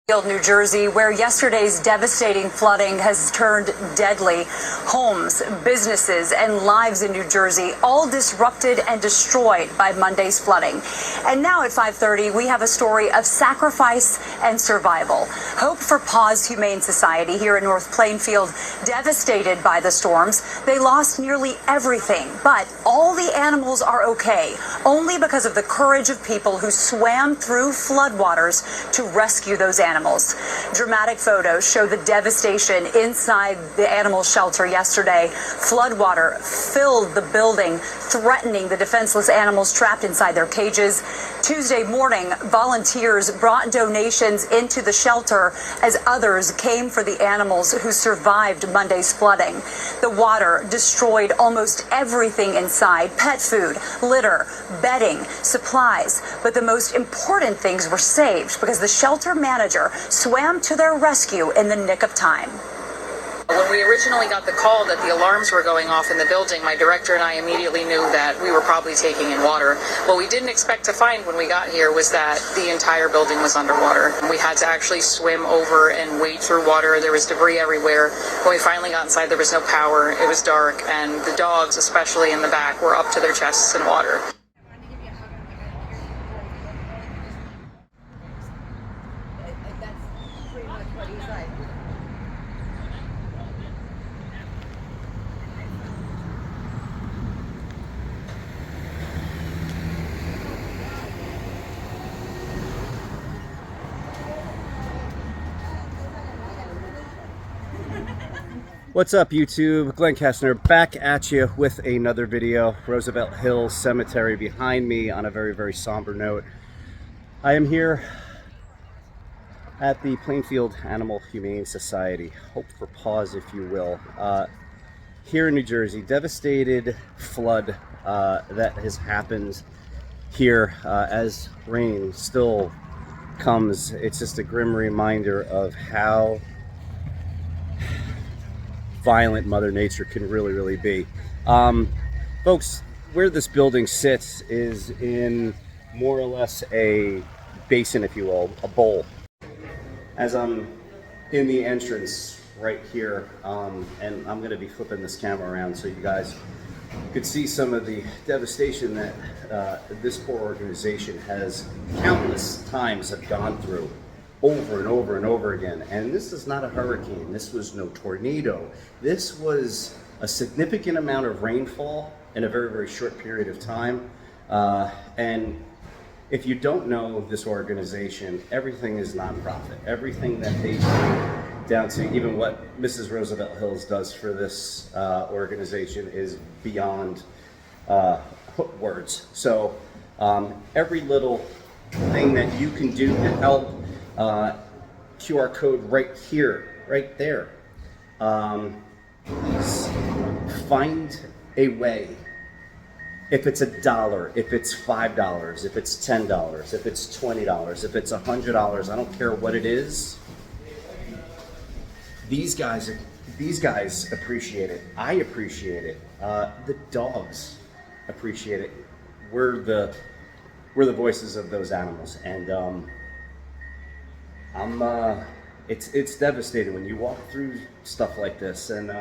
New Jersey, where yesterday's devastating flooding has turned deadly. Homes, businesses, and lives in New Jersey all disrupted and destroyed by Monday's flooding. And now at 5:30, we have a story of sacrifice and survival. Hope for Paws Humane Society here in North Plainfield, devastated by the storms. They lost nearly everything, but all the animals are okay, only because of the courage of people who swam through floodwaters to rescue those animals. Dramatic photos show the devastation inside the animal shelter yesterday. Floodwater filled the building, threatening the defenseless animals trapped inside their cages. Tuesday morning, volunteers brought donations into the shelter as others came for the animals who survived Monday's flooding. The water destroyed almost everything inside: pet food, litter, bedding, supplies. But the most important things were saved because the shelter manager swam to their rescue in the nick of time. When we originally got the call that the alarms were going off in the building, my director and I immediately knew that we were probably taking in water. What we didn't expect to find when we got here was that the entire building was underwater. We had to actually swim over and wade through water. There was debris everywhere. When we finally got inside, there was no power. It was dark, and the dogs, especially in the back, were up to their chests in water. What's up, YouTube? Glenn Kastner back at you with another video. Roosevelt Hills Cemetery behind me on a very, very somber note. I am here at the Plainfield Animal Humane Society. Hope for Paws, if you will. Here in New Jersey, devastated flood that has happened here as rain still comes. It's just a grim reminder of how violent Mother Nature can really be. Folks, where this building sits is in more or less a basin, if you will, a bowl. As I'm in the entrance right here, and I'm going to be flipping this camera around so you guys could see some of the devastation that this poor organization has countless times have gone through over and over and over again. And this is not a hurricane. This was no tornado. This was a significant amount of rainfall in a very, very short period of time. And if you don't know this organization, everything is nonprofit. Everything that they do, down to even what Mrs. Roosevelt Hills does for this organization, is beyond words. So every little thing that you can do to help, QR code right here, right there. Please find a way. If it's $1, if it's $5, if it's $10, if it's $20, if it's $100, I don't care what it is. These guys appreciate it. I appreciate it. The dogs appreciate it. We're the voices of those animals, and it's devastating when you walk through stuff like this, and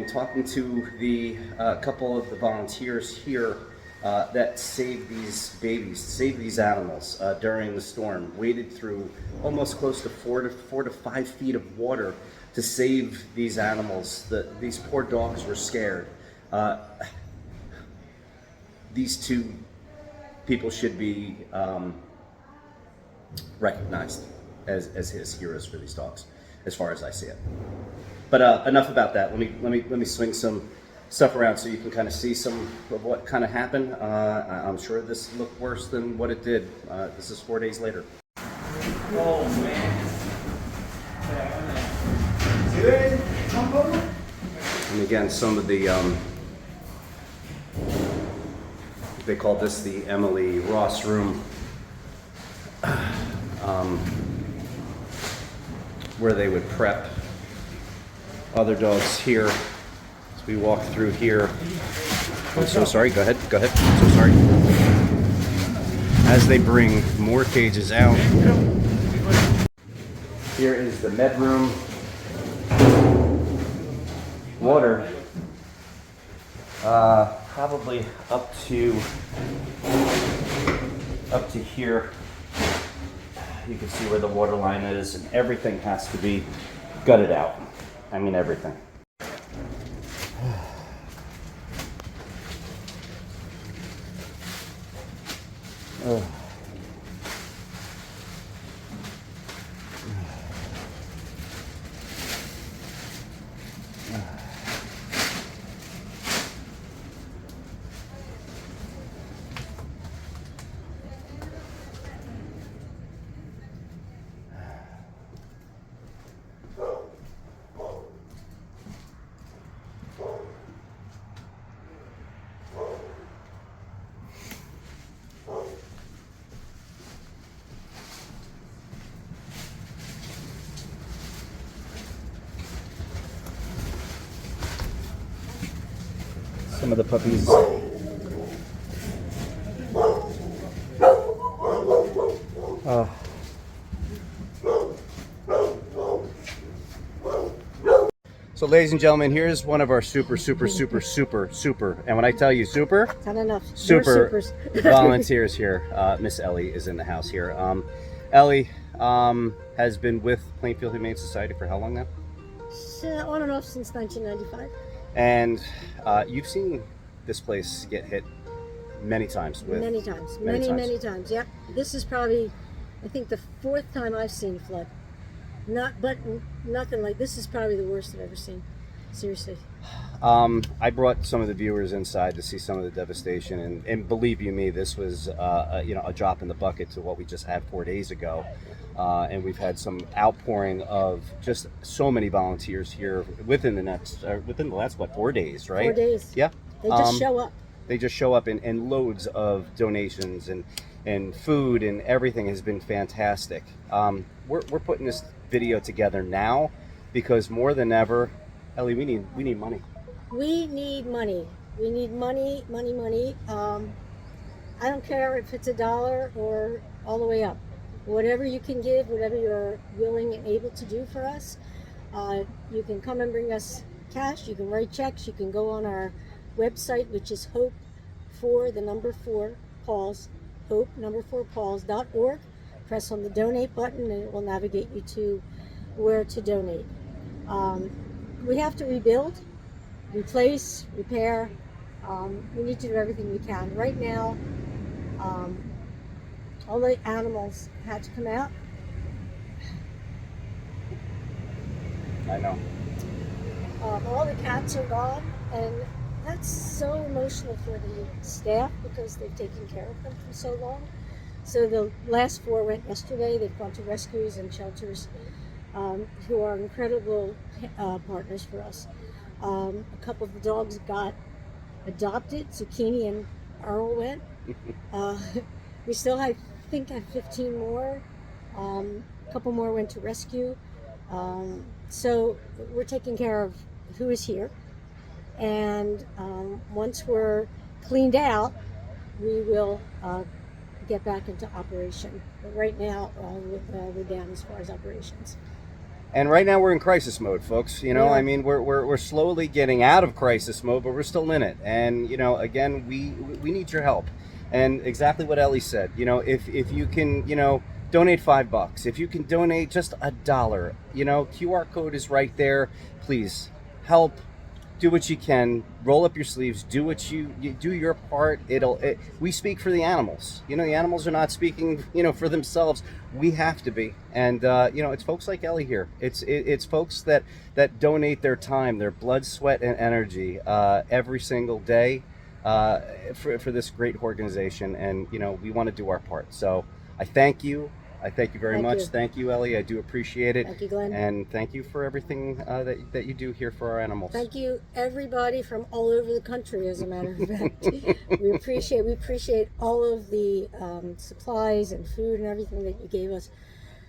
talking to the couple of the volunteers here that saved these babies, saved these animals during the storm, waded through almost close to 4 to 5 feet of water to save these animals. These poor dogs were scared. These two people should be recognized as his heroes for these dogs, as far as I see it. But enough about that. Let me swing some stuff around so you can kind of see some of what kind of happened. I'm sure this looked worse than what it did. This is 4 days later. Oh man. And again, some of the they call this the Emily Ross room, where they would prep other dogs here. As we walk through here. I'm so sorry, go ahead. I'm so sorry. As they bring more cages out. Here is the med room. Water. Probably up to here. You can see where the water line is, and everything has to be gutted out. I mean, everything. Some of the puppies. So ladies and gentlemen, here's one of our super, and when I tell you super, not enough. super volunteers here. Miss Ellie is in the house here. Ellie has been with Plainfield Humane Society for how long now? On and off since 1995. And you've seen this place get hit many times. Many times. Yep. This is probably, I think, the fourth time I've seen a flood. Nothing like this is probably the worst I've ever seen. Seriously. I brought some of the viewers inside to see some of the devastation, and believe you me, this was a drop in the bucket to what we just had 4 days ago. And we've had some outpouring of just so many volunteers here within the last 4 days, right? 4 days. Yeah. They just show up. They just show up, and loads of donations and food and everything has been fantastic. We're putting this video together now because more than ever, Ellie, we need money. We need money. We need money. I don't care if it's $1 or all the way up. Whatever you can give, whatever you're willing and able to do for us, you can come and bring us cash. You can write checks. You can go on our website, which is hope4pauls.org. Press on the donate button and it will navigate you to where to donate. We have to rebuild, replace, repair. We need to do everything we can. Right now, all the animals had to come out. I know. All the cats are gone, and that's so emotional for the staff because they've taken care of them for so long. So the last 4 went yesterday. They've gone to rescues and shelters who are incredible partners for us. A couple of the dogs got adopted. Zucchini and Earl went. We still have 15 more. A couple more went to rescue. So we're taking care of who is here. And once we're cleaned out, we will get back into operation. But right now, we're down as far as operations. And right now we're in crisis mode, folks. Yeah. I mean, we're slowly getting out of crisis mode, but we're still in it. And again, we need your help. And exactly what Ellie said. If you can, donate $5. If you can donate just $1, QR code is right there. Please help. Do what you can. Roll up your sleeves. Do what you do your part. We speak for the animals. The animals are not speaking, for themselves. We have to be. And it's folks like Ellie here. It's folks that donate their time, their blood, sweat, and energy every single day for this great organization. And we want to do our part. So I thank you. I thank you very much. Thank you, Ellie. I do appreciate it. Thank you, Glenn. And thank you for everything that you do here for our animals. Thank you, everybody from all over the country, as a matter of fact. we appreciate all of the supplies and food and everything that you gave us.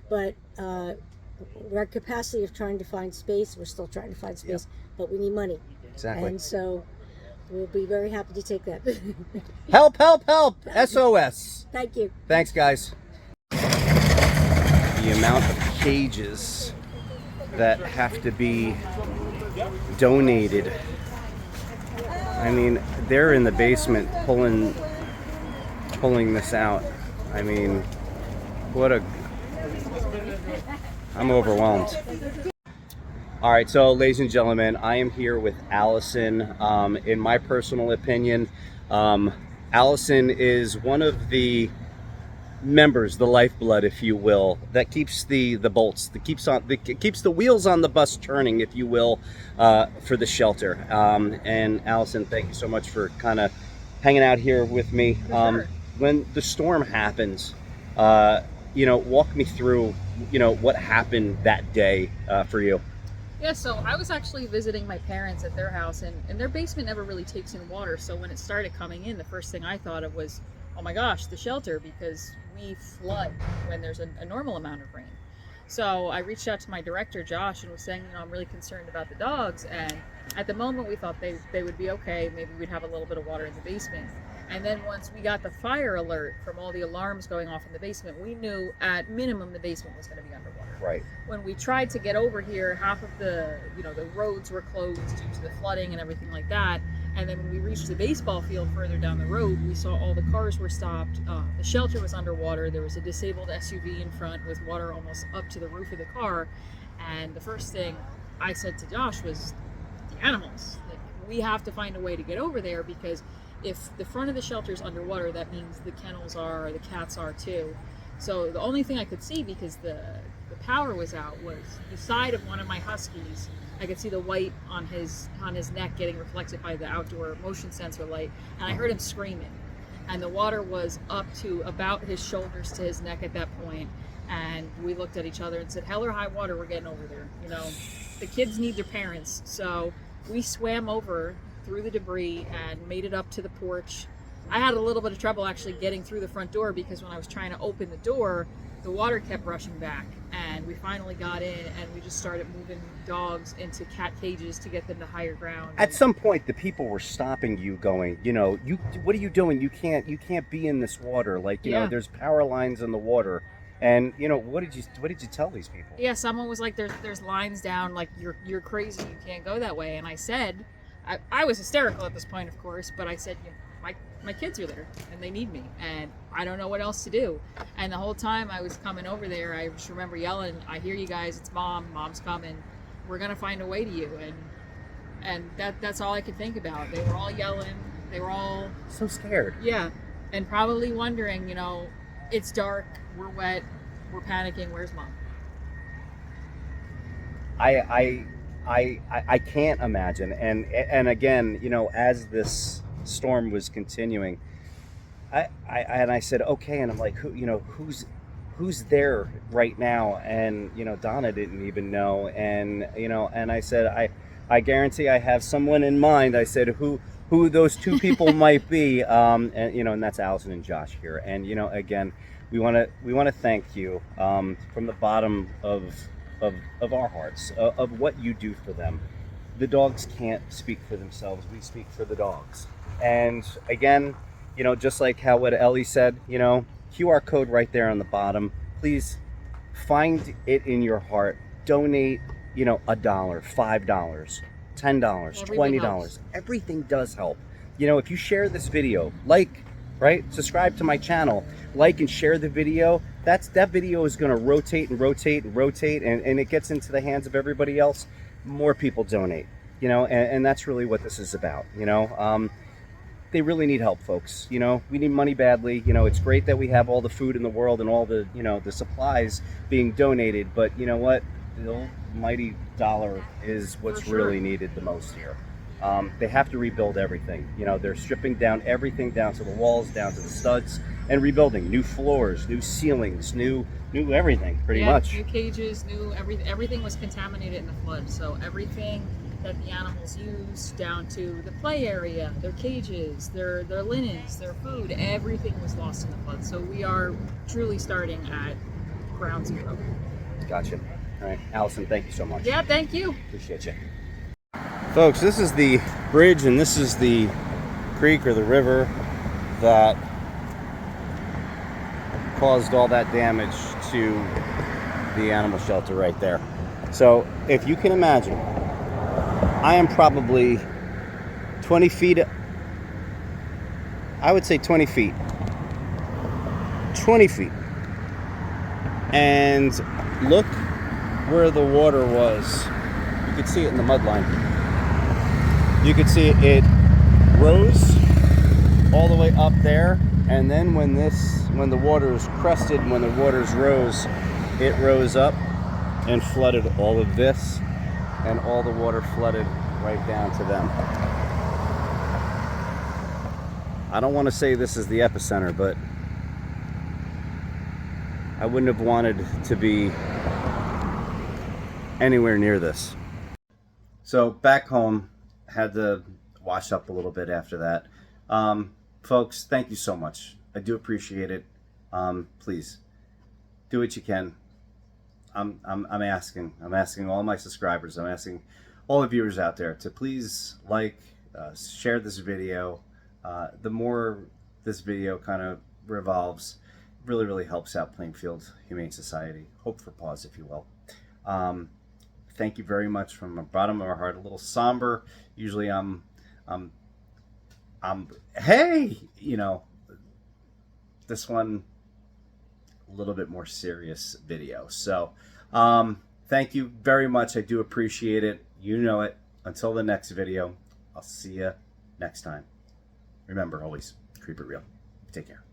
But we're at capacity of trying to find space. We're still trying to find space, but we need money. Exactly. And so we'll be very happy to take that. Help, help, help! SOS. Thank you. Thanks, guys. The amount of cages that have to be donated. I mean, they're in the basement pulling this out. I mean, I'm overwhelmed. All right, so ladies and gentlemen, I am here with Allison. In my personal opinion, Allison is one of the members, the lifeblood, if you will, that keeps the bolts, that keeps the wheels on the bus turning, if you will, for the shelter. And Allison, thank you so much for kind of hanging out here with me. Sure. When the storm happens, walk me through, what happened that day for you. Yeah, so I was actually visiting my parents at their house, and their basement never really takes in water. So when it started coming in, the first thing I thought of was, oh my gosh, the shelter, because we flood when there's a normal amount of rain. So I reached out to my director, Josh, and was saying, I'm really concerned about the dogs. And at the moment, we thought they would be okay. Maybe we'd have a little bit of water in the basement. And then once we got the fire alert from all the alarms going off in the basement, we knew at minimum the basement was going to be underwater. Right. When we tried to get over here, half of the roads were closed due to the flooding and everything like that. And then when we reached the baseball field further down the road, we saw all the cars were stopped. The shelter was underwater. There was a disabled SUV in front with water almost up to the roof of the car. And the first thing I said to Josh was, the animals. Like, we have to find a way to get over there, because if the front of the shelter is underwater, that means the kennels are, or the cats are too. So the only thing I could see, because the power was out, was the side of one of my huskies. I could see the white on his neck getting reflected by the outdoor motion sensor light, and I heard him screaming. And the water was up to about his shoulders to his neck at that point. And we looked at each other and said, hell or high water, we're getting over there. The kids need their parents. So we swam over through the debris and made it up to the porch. I had a little bit of trouble actually getting through the front door, because when I was trying to open the door, the water kept rushing back. And we finally got in, and we just started moving dogs into cat cages to get them to higher ground. At some point, the people were stopping you, going, what are you doing? You can't be in this water. There's power lines in the water. And what did you tell these people? Yeah, someone was like, there's lines down, like you're crazy, you can't go that way. And I said, I was hysterical at this point, of course, but I said, my kids are there and they need me, and I don't know what else to do. And the whole time I was coming over there, I just remember yelling, I hear you guys, it's mom's coming, we're gonna find a way to you. And that's all I could think about. They were all yelling, they were all so scared. Yeah, and probably wondering, it's dark, we're wet, we're panicking, where's mom? I can't imagine. And again, as this storm was continuing, I said, okay, and I'm like, who's there right now? And Donna didn't even know, and and I said, I guarantee I have someone in mind. I said, who those two people might be, and that's Allison and Josh here. And again, we want to thank you from the bottom of our hearts, of what you do for them. The dogs can't speak for themselves. We speak for the dogs. And again, just like how what Ellie said, QR code right there on the bottom. Please find it in your heart. Donate, $1, $5, $10, $20. Everything does help. If you share this video, subscribe to my channel, and share the video. That video is going to rotate and it gets into the hands of everybody else. More people donate, and that's really what this is about. They really need help, folks. We need money badly. It's great that we have all the food in the world and all the, the supplies being donated, but you know what? The almighty dollar is what's really needed the most here. They have to rebuild everything. They're stripping down everything, down to the walls, down to the studs, and rebuilding new floors, new ceilings, new everything, pretty much. New cages, new everything. Everything was contaminated in the flood, so everything that the animals use, down to the play area, their cages, their linens, their food, everything was lost in the flood. So we are truly starting at ground zero. Gotcha. All right, Allison, thank you so much. Yeah, thank you. Appreciate you. Folks, this is the bridge and this is the creek or the river that caused all that damage to the animal shelter right there. So if you can imagine, I am probably 20 feet, I would say 20 feet. 20 feet. And look where the water was. You could see it in the mud line. You could see it rose all the way up there, and then when the waters crested, when the waters rose, it rose up and flooded all of this, and all the water flooded right down to them. I don't want to say this is the epicenter, but I wouldn't have wanted to be anywhere near this. So back home, had to wash up a little bit after that. Folks, thank you so much. I do appreciate it. Please do what you can. I'm asking all my subscribers, I'm asking all the viewers out there to please like, share this video. The more this video kind of revolves, really helps out Plainfield Humane Society. Hope for pause, if you will. Thank you very much from the bottom of our heart. A little somber. Usually hey, you know, this one a little bit more serious video. So thank you very much. I do appreciate it. You know it. Until the next video, I'll see you next time. Remember, always keep it real. Take care.